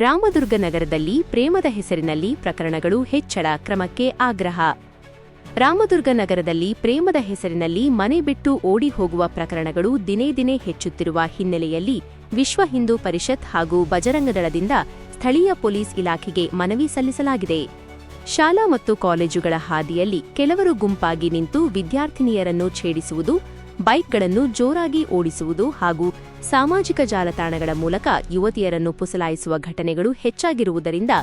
ರಾಮದುರ್ಗ ನಗರದಲ್ಲಿ ಪ್ರೇಮದ ಹೆಸರಿನಲ್ಲಿ ಪ್ರಕರಣಗಳು ಹೆಚ್ಚಳ ಕ್ರಮಕ್ಕೆ ಆಗ್ರಹ. ರಾಮದುರ್ಗ ನಗರದಲ್ಲಿ ಪ್ರೇಮದ ಹೆಸರಿನಲ್ಲಿ ಮನೆ ಬಿಟ್ಟು ಓಡಿ ಹೋಗುವ ಪ್ರಕರಣಗಳು ದಿನೇ ದಿನೇ ಹೆಚ್ಚುತ್ತಿರುವ ಹಿನ್ನೆಲೆಯಲ್ಲಿ ವಿಶ್ವ ಹಿಂದೂ ಪರಿಷತ್ ಹಾಗೂ ಬಜರಂಗದಳದಿಂದ ಸ್ಥಳೀಯ ಪೊಲೀಸ್ ಇಲಾಖೆಗೆ ಮನವಿ ಸಲ್ಲಿಸಲಾಗಿದೆ. ಶಾಲಾ ಮತ್ತು ಕಾಲೇಜುಗಳ ಹಾದಿಯಲ್ಲಿ ಕೆಲವರು ಗುಂಪಾಗಿ ನಿಂತು ವಿದ್ಯಾರ್ಥಿನಿಯರನ್ನು ಛೇಡಿಸುವುದು, ಬೈಕ್ಗಳನ್ನು ಜೋರಾಗಿ ಓಡಿಸುವುದು ಹಾಗೂ ಸಾಮಾಜಿಕ ಜಾಲತಾಣಗಳ ಮೂಲಕ ಯುವತಿಯರನ್ನು ಪುಸಲಾಯಿಸುವ ಘಟನೆಗಳು ಹೆಚ್ಚಾಗಿರುವುದರಿಂದ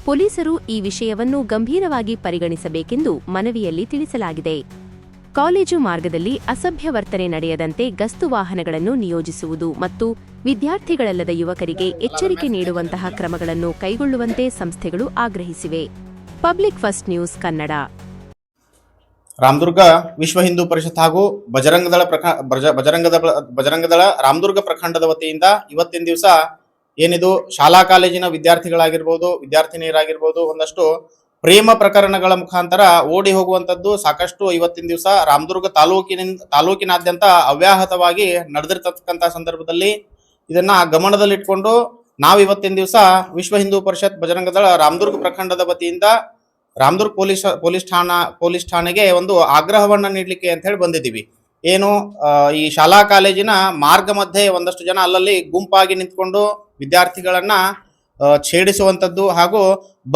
ಪೊಲೀಸರು ಈ ವಿಷಯವನ್ನು ಗಂಭೀರವಾಗಿ ಪರಿಗಣಿಸಬೇಕೆಂದು ಮನವಿಯಲ್ಲಿ ತಿಳಿಸಲಾಗಿದೆ. ಕಾಲೇಜು ಮಾರ್ಗದಲ್ಲಿ ಅಸಭ್ಯ ವರ್ತನೆ ನಡೆಯದಂತೆ ಗಸ್ತು ವಾಹನಗಳನ್ನು ನಿಯೋಜಿಸುವುದು ಮತ್ತು ವಿದ್ಯಾರ್ಥಿಗಳಲ್ಲದ ಯುವಕರಿಗೆ ಎಚ್ಚರಿಕೆ ನೀಡುವಂತಹ ಕ್ರಮಗಳನ್ನು ಕೈಗೊಳ್ಳುವಂತೆ ಸಂಸ್ಥೆಗಳು ಆಗ್ರಹಿಸಿವೆ. Public first news Kannada. Ramdurg Vishwa Hindu ಪರಿಷತ್ ಹಾಗೂ ಬಜರಂಗದಳ ರಾಮದುರ್ಗ ಪ್ರಖಂಡದ ವತಿಯಿಂದ ಇವತ್ತಿನ ದಿವಸ ಏನಿದು ಶಾಲಾ ಕಾಲೇಜಿನ ವಿದ್ಯಾರ್ಥಿಗಳಾಗಿರ್ಬೋದು, ವಿದ್ಯಾರ್ಥಿನಿಯರಾಗಿರ್ಬೋದು, ಒಂದಷ್ಟು ಪ್ರೇಮ ಪ್ರಕರಣಗಳ ಮುಖಾಂತರ ಓಡಿ ಹೋಗುವಂಥದ್ದು ಸಾಕಷ್ಟು ಇವತ್ತಿನ ದಿವಸ ರಾಮದುರ್ಗ ತಾಲೂಕಿನಾದ್ಯಂತ ಅವ್ಯಾಹತವಾಗಿ ನಡೆದಿರ್ತಕ್ಕಂಥ ಸಂದರ್ಭದಲ್ಲಿ ಇದನ್ನ ಗಮನದಲ್ಲಿಟ್ಕೊಂಡು ನಾವು ಇವತ್ತಿನ ದಿವಸ ವಿಶ್ವ ಹಿಂದೂ ಪರಿಷತ್ ಬಜರಂಗದಳ ರಾಮದುರ್ಗ ಪ್ರಖಂಡದ ವತಿಯಿಂದ ರಾಮದುರ್ಗ ಪೊಲೀಸ್ ಠಾಣೆಗೆ ಒಂದು ಆಗ್ರಹವನ್ನ ನೀಡಲಿಕ್ಕೆ ಅಂತ ಹೇಳಿ ಬಂದಿದ್ದೀವಿ. ಏನು ಈ ಶಾಲಾ ಕಾಲೇಜಿನ ಮಾರ್ಗ ಮಧ್ಯೆ ಒಂದಷ್ಟು ಜನ ಅಲ್ಲಲ್ಲಿ ಗುಂಪಾಗಿ ನಿಂತ್ಕೊಂಡು ವಿದ್ಯಾರ್ಥಿಗಳನ್ನ ಛೇಡಿಸುವಂಥದ್ದು ಹಾಗೂ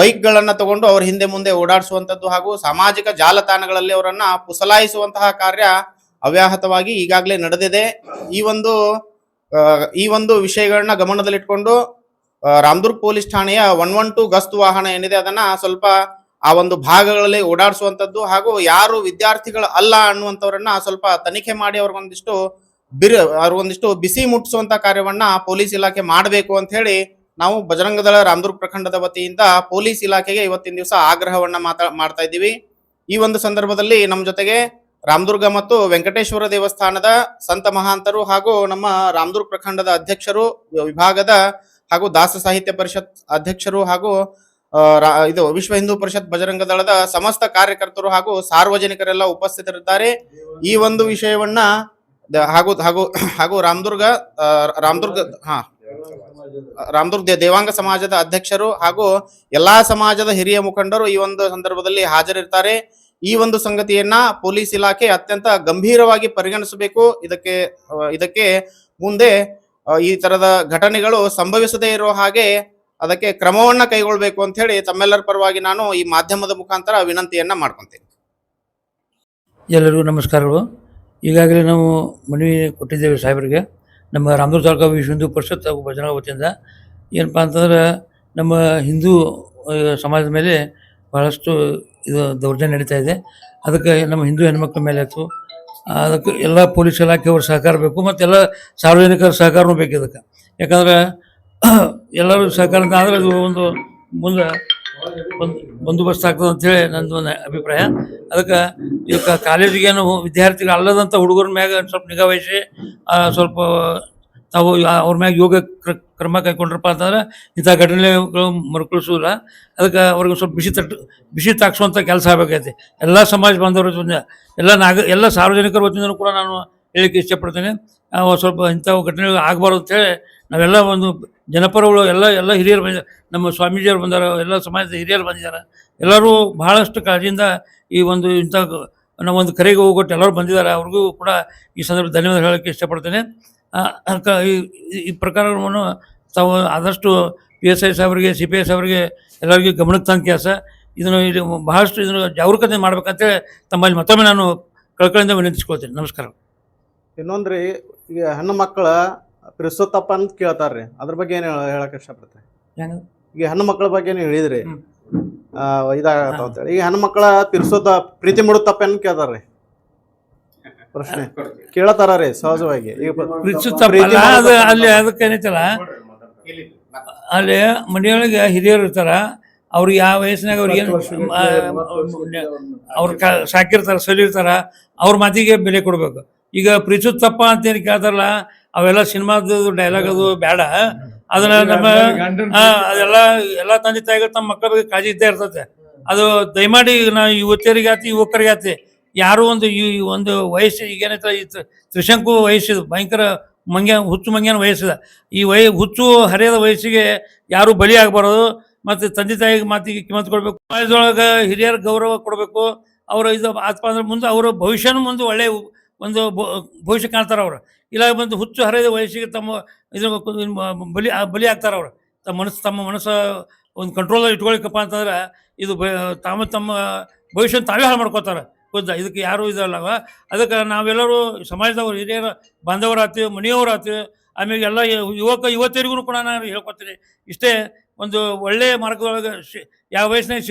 ಬೈಕ್ಗಳನ್ನ ತಗೊಂಡು ಅವ್ರ ಹಿಂದೆ ಮುಂದೆ ಓಡಾಡಿಸುವಂಥದ್ದು ಹಾಗೂ ಸಾಮಾಜಿಕ ಜಾಲತಾಣಗಳಲ್ಲಿ ಅವರನ್ನ ಪುಸಲಾಯಿಸುವಂತಹ ಕಾರ್ಯ ಅವ್ಯಾಹತವಾಗಿ ಈಗಾಗಲೇ ನಡೆದಿದೆ. ಈ ಒಂದು ವಿಷಯಗಳನ್ನ ಗಮನದಲ್ಲಿಟ್ಕೊಂಡು ರಾಮದುರ್ಗ ಪೊಲೀಸ್ ಠಾಣೆಯ 112 ಗಸ್ತು ವಾಹನ ಏನಿದೆ ಅದನ್ನ ಸ್ವಲ್ಪ ಆ ಒಂದು ಭಾಗಗಳಲ್ಲಿ ಓಡಾಡಿಸುವಂಥದ್ದು ಹಾಗೂ ಯಾರು ವಿದ್ಯಾರ್ಥಿಗಳು ಅಲ್ಲ ಅನ್ನುವಂಥವ್ರನ್ನ ಸ್ವಲ್ಪ ತನಿಖೆ ಮಾಡಿ ಅವ್ರಿಗೊಂದಿಷ್ಟು ಬಿಸಿ ಮುಟ್ಟಿಸುವಂತ ಕಾರ್ಯವನ್ನ ಪೊಲೀಸ್ ಇಲಾಖೆ ಮಾಡಬೇಕು ಅಂತ ಹೇಳಿ ನಾವು ಬಜರಂಗದಳ ರಾಮದುರ್ಗ ಪ್ರಖಂಡದ ವತಿಯಿಂದ ಪೊಲೀಸ್ ಇಲಾಖೆಗೆ ಇವತ್ತಿನ ದಿವಸ ಆಗ್ರಹವನ್ನ ಮಾಡ್ತಾ ಇದ್ದೀವಿ. ಈ ಒಂದು ಸಂದರ್ಭದಲ್ಲಿ ನಮ್ಮ ಜೊತೆಗೆ ರಾಮದುರ್ಗ ಮತ್ತು ವೆಂಕಟೇಶ್ವರ ದೇವಸ್ಥಾನದ ಸಂತ ಮಹಾಂತರು ಹಾಗೂ ನಮ್ಮ ರಾಮದುರ್ಗ ಪ್ರಖಂಡದ ಅಧ್ಯಕ್ಷರು, ವಿಭಾಗದ ಹಾಗೂ ದಾಸ ಸಾಹಿತ್ಯ ಪರಿಷತ್ ಅಧ್ಯಕ್ಷರು ಹಾಗೂ ಇದು ವಿಶ್ವ ಹಿಂದೂ ಪರಿಷತ್ ಬಜರಂಗದಳದ ಸಮಸ್ತ ಕಾರ್ಯಕರ್ತರು ಹಾಗೂ ಸಾರ್ವಜನಿಕರೆಲ್ಲ ಉಪಸ್ಥಿತರಿದ್ದಾರೆ. ಈ ಒಂದು ವಿಷಯವನ್ನ ಹಾಗೂ ರಾಮದುರ್ಗ ದೇವಾಂಗ ಸಮಾಜದ ಅಧ್ಯಕ್ಷರು ಹಾಗೂ ಎಲ್ಲಾ ಸಮಾಜದ ಹಿರಿಯ ಮುಖಂಡರು ಈ ಒಂದು ಸಂದರ್ಭದಲ್ಲಿ ಹಾಜರಿರ್ತಾರೆ. ಈ ಒಂದು ಸಂಗತಿಯನ್ನ ಪೊಲೀಸ್ ಇಲಾಖೆ ಅತ್ಯಂತ ಗಂಭೀರವಾಗಿ ಪರಿಗಣಿಸಬೇಕು. ಇದಕ್ಕೆ ಮುಂದೆ ಈ ತರದ ಘಟನೆಗಳು ಸಂಭವಿಸದೇ ಇರೋ ಹಾಗೆ ಅದಕ್ಕೆ ಕ್ರಮವನ್ನ ಕೈಗೊಳ್ಳಬೇಕು ಅಂತ ಹೇಳಿ ತಮ್ಮೆಲ್ಲರ ಪರವಾಗಿ ನಾನು ಈ ಮಾಧ್ಯಮದ ಮುಖಾಂತರ ವಿನಂತಿಯನ್ನ ಮಾಡ್ಕೊಂತೇನೆ. ಎಲ್ಲರಿಗೂ ನಮಸ್ಕಾರಗಳು. ಈಗಾಗಲೇ ನಾವು ಮನವಿ ಕೊಟ್ಟಿದ್ದೇವೆ ಸಾಹೇಬರಿಗೆ, ನಮ್ಮ ರಾಮದುರ್ಗ ತಾಲೂಕು ವಿಶ್ವ ಹಿಂದೂ ಪರಿಷತ್ ಹಾಗೂ ಬಜರಂಗ ವತಿಯಿಂದ. ಏನಪ್ಪ ಅಂತಂದ್ರೆ ನಮ್ಮ ಹಿಂದೂ ಸಮಾಜದ ಮೇಲೆ ಭಾಳಷ್ಟು ಇದು ದೌರ್ಜನ್ಯ ನಡೀತಾ ಇದೆ. ಅದಕ್ಕೆ ನಮ್ಮ ಹಿಂದೂ ಹೆಣ್ಮಕ್ಳ ಮೇಲೆ ಆಯಿತು, ಅದಕ್ಕೆ ಎಲ್ಲ ಪೊಲೀಸ್ ಇಲಾಖೆಯವ್ರ ಸಹಕಾರ ಬೇಕು ಮತ್ತು ಎಲ್ಲ ಸಾರ್ವಜನಿಕರ ಸಹಕಾರನೂ ಬೇಕು. ಇದಕ್ಕೆ ಯಾಕಂದ್ರೆ ಎಲ್ಲರೂ ಸಹಕಾರ ಆದರೆ ಅದು ಒಂದು ಮುಂದೆ ಬಂದೋಬಸ್ತ್ ಆಗ್ತದೆ ಅಂಥೇಳಿ ನಂದು ಒಂದು ಅಭಿಪ್ರಾಯ. ಅದಕ್ಕೆ ಈಗ ಕಾಲೇಜಿಗೇನು ವಿದ್ಯಾರ್ಥಿಗಳು ಅಲ್ಲದಂಥ ಹುಡುಗರ ಮ್ಯಾಗ ಸ್ವಲ್ಪ ನಿಗಾ ವಹಿಸಿ ಸ್ವಲ್ಪ ತಾವು ಅವ್ರ ಮ್ಯಾಗ ಯೋಗ ಕ್ರಮ ಕೈಗೊಂಡ್ರಪ್ಪ ಅಂತಂದ್ರೆ ಇಂಥ ಘಟನೆಗಳು ಮರುಕಳಿಸೋಲ್ಲ. ಅದಕ್ಕೆ ಅವ್ರಿಗೆ ಸ್ವಲ್ಪ ಬಿಸಿ ತಾಕ್ಸುವಂಥ ಕೆಲಸ ಆಗಬೇಕೈತಿ. ಎಲ್ಲ ಸಮಾಜ ಬಾಂಧವರ ಎಲ್ಲ ಸಾರ್ವಜನಿಕರ ವತಿಯಿಂದ ಕೂಡ ನಾನು ಹೇಳಲಿಕ್ಕೆ ಇಷ್ಟಪಡ್ತೇನೆ. ಸ್ವಲ್ಪ ಇಂಥವು ಘಟನೆಗಳು ಆಗಬಾರ್ದು ಅಂತೇಳಿ ನಾವೆಲ್ಲ ಒಂದು ಜನಪರಗಳು ಎಲ್ಲ ಹಿರಿಯರು ಬಂದಿದ್ದಾರೆ, ನಮ್ಮ ಸ್ವಾಮೀಜಿಯವರು ಬಂದಾರ, ಎಲ್ಲ ಸಮಾಜದ ಹಿರಿಯರು ಬಂದಿದ್ದಾರೆ. ಎಲ್ಲರೂ ಬಹಳಷ್ಟು ಕಾಳಜಿಯಿಂದ ಈ ಒಂದು ಇಂಥ ನಾವೊಂದು ಕರೆಗೆ ಹೋಗ್ಬಿಟ್ಟು ಎಲ್ಲರೂ ಬಂದಿದ್ದಾರೆ. ಅವ್ರಿಗೂ ಕೂಡ ಈ ಸಂದರ್ಭ ಧನ್ಯವಾದ ಹೇಳೋಕ್ಕೆ ಇಷ್ಟಪಡ್ತೇನೆ. ಈ ಪ್ರಕಾರವನ್ನು ತಾವು ಆದಷ್ಟು PSI ಸಾಹೇಬರಿಗೆ, CPI ಸಾಹೇಬರಿಗೆ ಎಲ್ಲರಿಗೂ ಗಮನಕ್ಕೆ ತಂದ ಕೆಲಸ. ಇದನ್ನು ಬಹಳಷ್ಟು ಜಾಗರೂಕತೆ ಮಾಡ್ಬೇಕಂತೇಳಿ ತಮ್ಮಲ್ಲಿ ಮತ್ತೊಮ್ಮೆ ನಾನು ಕಳ್ಕಳಿಂದ ವಿನಂತಿಸ್ಕೊಳ್ತೇನೆ. ನಮಸ್ಕಾರ. ಇನ್ನೊಂದ್ರಿ, ಈಗ ಹೆಣ್ಣು ಮಕ್ಕಳ ಪ್ರಿಸೋತಪ್ಪ ಅಂತ ಕೇಳ್ತಾರ್ರಿ, ಅದ್ರ ಬಗ್ಗೆ ಏನು ಹೇಳಕ್ ಇಷ್ಟಪಡ್ತಾರೆ? ಈಗ ಹೆಣ್ಣು ಮಕ್ಕಳ ಬಗ್ಗೆ ನೀವು ಹೇಳಿದ್ರಿ ಇದಾಗತ್ತ ಅಂತೇಳಿ, ಈಗ ಹೆಣ್ಣು ಮಕ್ಕಳ ಪ್ರೀತಿ ಮಾಡುತ್ತಪ್ಪ ಅಂತ ಕೇಳ್ತಾರ್ರಿ. ಪ್ರಶ್ನೆ ಕೇಳತಾರ ರೀ ಸಹಜವಾಗಿ. ಅಲ್ಲಿ ಅದಕ್ಕೆ ಏನೈತಲ್ಲ, ಅಲ್ಲಿ ಮನೆಯೊಳಗೆ ಹಿರಿಯರು ಇರ್ತಾರ, ಅವ್ರಿಗೆ ಯಾವ ವಯಸ್ಸಿನಾಗ ಅವ್ರಿಗೆ ಅವ್ರು ಸಾಕಿರ್ತಾರ, ಸಲಿರ್ತಾರ, ಅವ್ರ ಮಾತಿಗೆ ಬೆಲೆ ಕೊಡ್ಬೇಕು. ಈಗ ಪ್ರೀತಿಸುತ್ತಪ್ಪ ಅಂತೇನು ಕೇಳ್ತಾರಲ್ಲ, ಅವೆಲ್ಲ ಸಿನಿಮಾದ ಡೈಲಾಗ್ ಅದು ಬೇಡ. ಅದನ್ನ ನಮ್ಮ ಎಲ್ಲ ತಂದೆ ತಾಯಿಗಳು ತಮ್ಮ ಮಕ್ಕಳ ಬಗ್ಗೆ ಕಾಳಜಿ ಇದ್ದೇ ಇರ್ತದೆ. ಅದು ದಯಮಾಡಿ ನಾವು ಯುವತಿಯರಿಗೆ ಆತಿ ಯುವಕರಿಗೆ ಆತಿ ಯಾರು ಒಂದು ವಯಸ್ಸು ಈಗೇನೈತೆ ತ್ರಿಶಂಕು ವಯಸ್ಸಿದು ಭಯಂಕರ ಹುಚ್ಚು ಮಂಗ್ಯನ ವಯಸ್ಸಿದೆ. ಈ ಹುಚ್ಚು ಹರಿಯದ ವಯಸ್ಸಿಗೆ ಯಾರೂ ಬಲಿ ಆಗಬಾರ್ದು. ಮತ್ತು ತಂದೆ ತಾಯಿಗೆ ಮಾತಿಗೆ ಕಿಮ್ಮತ್ತು ಕೊಡಬೇಕು. ಸಮಾಜದೊಳಗೆ ಹಿರಿಯರ ಗೌರವ ಕೊಡಬೇಕು. ಅವರು ಇದು ಆತ್ಮ ಅಂದ್ರೆ ಮುಂದೆ ಅವರ ಭವಿಷ್ಯನೂ ಮುಂದೆ ಒಳ್ಳೆಯ ಒಂದು ಭವಿಷ್ಯ ಕಾಣ್ತಾರೆ ಅವರು. ಇಲ್ಲ ಬಂದು ಹುಚ್ಚು ಹರಿಯದ ವಯಸ್ಸಿಗೆ ತಮ್ಮ ಇದು ಬಲಿ ಆಗ್ತಾರೆ ಅವರು. ತಮ್ಮ ಮನಸ್ಸು ಒಂದು ಕಂಟ್ರೋಲಲ್ಲಿ ಇಟ್ಕೊಳಿಕಪ್ಪ ಅಂತಂದ್ರೆ ಇದು ತಮ್ಮ ಭವಿಷ್ಯ ತಾವೇ ಹಾಳು ಮಾಡ್ಕೋತಾರೆ. ಇದಕ್ಕೆ ಯಾರೂ ಇದಲ್ಲ. ಅದಕ್ಕೆ ನಾವೆಲ್ಲರೂ ಸಮಾಜದವರು ಹಿರಿಯರ ಬಾಂಧವರಾಗ್ತೀವಿ, ಮನೆಯವರಾಗ್ತೀವಿ. ಆಮೇಲೆ ಎಲ್ಲ ಯುವತಿಯರಿಗೂ ಕೂಡ ನಾನು ಹೇಳ್ಕೊತೀನಿ ಇಷ್ಟೇ, ಒಂದು ಒಳ್ಳೆಯ ಮಾರ್ಗದೊಳಗೆ ಯಾವ ವಯಸ್ಸಿನಾಗ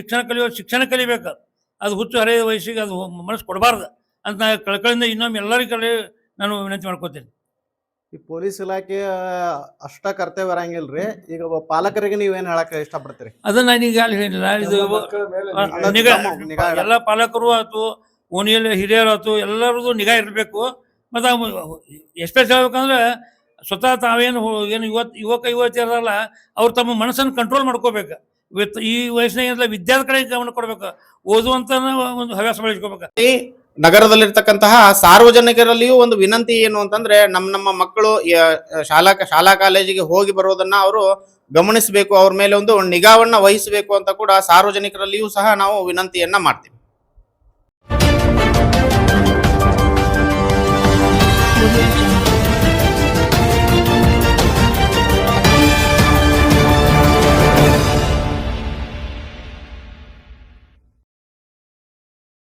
ಶಿಕ್ಷಣ ಕಲಿಬೇಕು. ಅದು ಹುಚ್ಚು ಹರಿಯದ ವಯಸ್ಸಿಗೆ ಅದು ಮನಸ್ಸು ಕೊಡಬಾರ್ದು ಅಂತ ನಾನು ಕಳ್ಕಳಿಂದ ಇನ್ನೊಮ್ಮೆ ಎಲ್ಲರಿಗೂ ನಾನು ವಿನಂತಿ ಮಾಡ್ಕೋತೀನಿ. ಈ ಪೊಲೀಸ್ ಇಲಾಖೆ ಅಷ್ಟ ಕರ್ತವ್ಯ ಇರಂಗಿಲ್ರಿ. ಈಗ ಪಾಲಕರಿಗೆ ನೀವೇನು ಹೇಳಕ್ಕೆ ಇಷ್ಟಪಡ್ತೀರಿ? ಅದನ್ನ ನಾನೀಗ ಅಲ್ಲಿ ಹೇಳಿಲ್ಲ. ಇದು ಎಲ್ಲ ಪಾಲಕರು ಆಯ್ತು, ಓಣಿಯಲ್ಲಿ ಹಿರಿಯರು ಆಯ್ತು, ಎಲ್ಲರದು ನಿಗಾ ಇರಬೇಕು. ಮತ್ತು ಎಸ್ಪೆಷಲ್ ಹೇಳ್ಬೇಕಂದ್ರೆ ಸ್ವತಃ ತಾವೇನು ಯುವತಿಯರಲ್ಲ, ಅವ್ರು ತಮ್ಮ ಮನಸ್ಸನ್ನು ಕಂಟ್ರೋಲ್ ಮಾಡ್ಕೋಬೇಕು. ಈ ವಯಸ್ಸಿನಾಗ ವಿದ್ಯಾರ್ಥಿ ಕಡೆ ಗಮನ ಕೊಡ್ಬೇಕು, ಓದುವಂತ ಒಂದು ಹವ್ಯಾಸ ಬೆಳೆಸ್ಕೋಬೇಕು. ನಗರದಲ್ಲಿರ್ತಕ್ಕಂತಹ ಸಾರ್ವಜನಿಕರಲ್ಲಿಯೂ ಒಂದು ವಿನಂತಿ ಏನು ಅಂತಂದ್ರೆ, ನಮ್ಮ ಮಕ್ಕಳು ಶಾಲಾ ಕಾಲೇಜಿಗೆ ಹೋಗಿ ಬರೋದನ್ನ ಅವರು ಗಮನಿಸಬೇಕು, ಅವ್ರ ಮೇಲೆ ಒಂದು ನಿಗಾವನ್ನ ವಹಿಸಬೇಕು ಅಂತ ಕೂಡ ಸಾರ್ವಜನಿಕರಲ್ಲಿಯೂ ಸಹ ನಾವು ವಿನಂತಿಯನ್ನ ಮಾಡ್ತೀವಿ.